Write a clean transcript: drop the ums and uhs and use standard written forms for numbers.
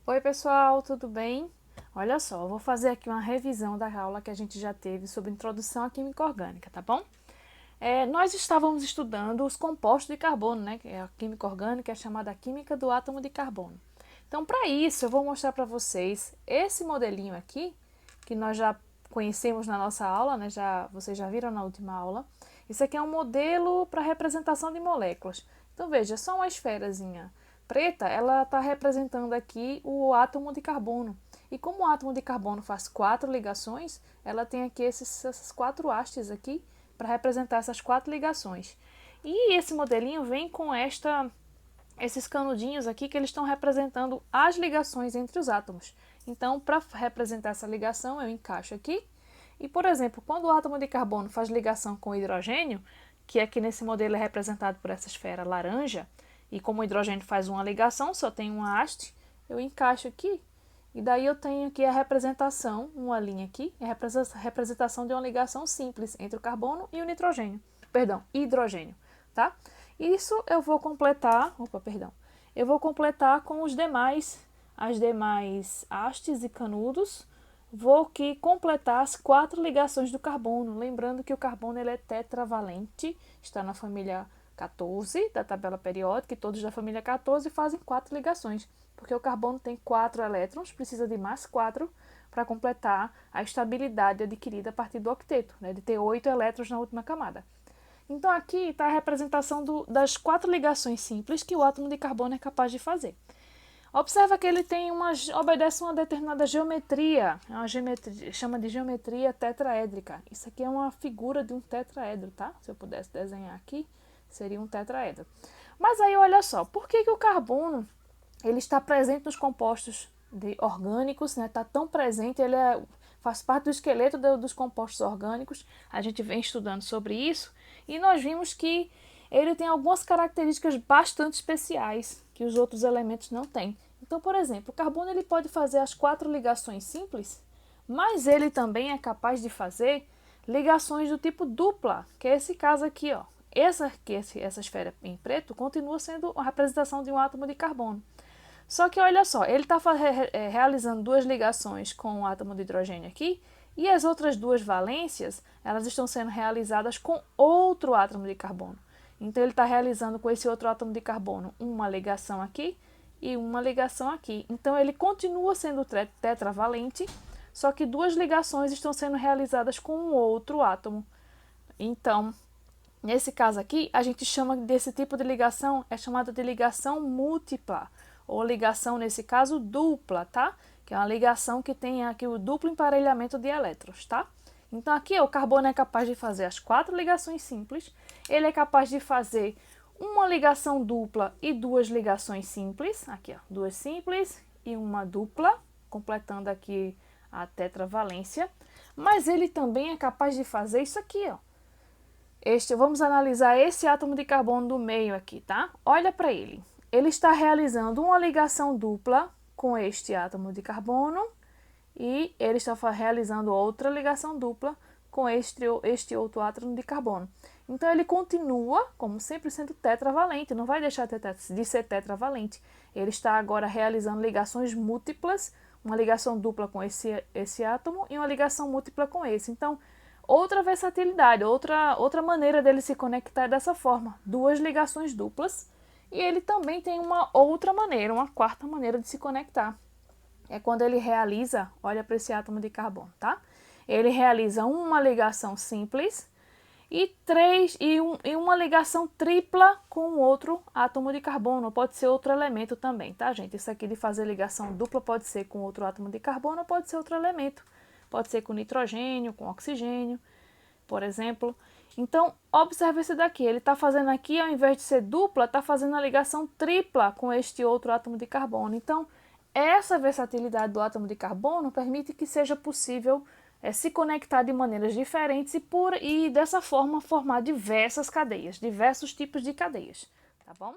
Oi pessoal, tudo bem? Olha só, eu vou fazer aqui uma revisão da aula que a gente já teve sobre introdução à química orgânica, tá bom? Nós estávamos estudando os compostos de carbono, né? Que é a química orgânica, é chamada química do átomo de carbono. Então, para isso, eu vou mostrar para vocês esse modelinho aqui, que nós já conhecemos na nossa aula, né? Vocês já viram na última aula. Isso aqui é um modelo para representação de moléculas. Então, veja, só uma esferazinha preta, ela está representando aqui o átomo de carbono. E como o átomo de carbono faz 4 ligações, ela tem aqui essas 4 hastes aqui para representar essas 4 ligações. E esse modelinho vem com esses canudinhos aqui que eles estão representando as ligações entre os átomos. Então, para representar essa ligação, eu encaixo aqui. E, por exemplo, quando o átomo de carbono faz ligação com o hidrogênio, que aqui nesse modelo é representado por essa esfera laranja, e como o hidrogênio faz uma ligação, só tem uma haste, eu encaixo aqui. E daí eu tenho aqui a representação, uma linha aqui, a representação de uma ligação simples entre o carbono e o nitrogênio. Perdão, hidrogênio, tá? Isso eu vou completar, eu vou completar com as demais hastes e canudos. Vou aqui completar as 4 ligações do carbono, lembrando que o carbono ele é tetravalente, está na família 14 da tabela periódica, e todos da família 14 fazem 4 ligações, porque o carbono tem 4 elétrons, precisa de mais 4 para completar a estabilidade adquirida a partir do octeto, né, de ter 8 elétrons na última camada. Então aqui está a representação das 4 ligações simples que o átomo de carbono é capaz de fazer. Observa que ele obedece uma determinada geometria, chama de geometria tetraédrica. Isso aqui é uma figura de um tetraedro, tá? Se eu pudesse desenhar aqui, seria um tetraedro. Mas aí olha só, por que o carbono ele está presente nos compostos orgânicos, né? Está tão presente, faz parte do esqueleto dos compostos orgânicos. A gente vem estudando sobre isso e nós vimos que ele tem algumas características bastante especiais que os outros elementos não têm. Então, por exemplo, o carbono ele pode fazer as 4 ligações simples, mas ele também é capaz de fazer ligações do tipo dupla, que é esse caso aqui, ó. Essa esfera em preto continua sendo a representação de um átomo de carbono. Só que olha só, ele está realizando 2 ligações com o átomo de hidrogênio aqui, e as outras 2 valências, elas estão sendo realizadas com outro átomo de carbono. Então ele está realizando com esse outro átomo de carbono uma ligação aqui e uma ligação aqui. Então ele continua sendo tetravalente, só que 2 ligações estão sendo realizadas com um outro átomo. Então, nesse caso aqui, a gente chama desse tipo de ligação, é chamada de ligação múltipla, ou ligação, nesse caso, dupla, tá? Que é uma ligação que tem aqui o duplo emparelhamento de elétrons, tá? Então aqui o carbono é capaz de fazer as 4 ligações simples, ele é capaz de fazer uma ligação dupla e 2 ligações simples, aqui ó, 2 simples e uma dupla, completando aqui a tetravalência, mas ele também é capaz de fazer isso aqui, ó. Vamos analisar esse átomo de carbono do meio aqui, tá? Olha para ele. Ele está realizando uma ligação dupla com este átomo de carbono e ele está realizando outra ligação dupla com este outro átomo de carbono. Então ele continua, como sempre, sendo tetravalente, não vai deixar de ser tetravalente. Ele está agora realizando ligações múltiplas, uma ligação dupla com esse átomo e uma ligação múltipla com esse. Então, outra versatilidade, outra maneira dele se conectar é dessa forma, 2 ligações duplas. E ele também tem uma outra maneira, uma quarta maneira de se conectar. É quando ele realiza, olha para esse átomo de carbono, tá? Ele realiza uma ligação simples e uma ligação tripla com outro átomo de carbono. Pode ser outro elemento também, tá, gente? Isso aqui de fazer ligação dupla pode ser com outro átomo de carbono, pode ser outro elemento. Pode ser com nitrogênio, com oxigênio, por exemplo. Então, observe esse daqui. Ele está fazendo aqui, ao invés de ser dupla, está fazendo a ligação tripla com este outro átomo de carbono. Então, essa versatilidade do átomo de carbono permite que seja possível se conectar de maneiras diferentes e dessa forma formar diversas cadeias, diversos tipos de cadeias, tá bom?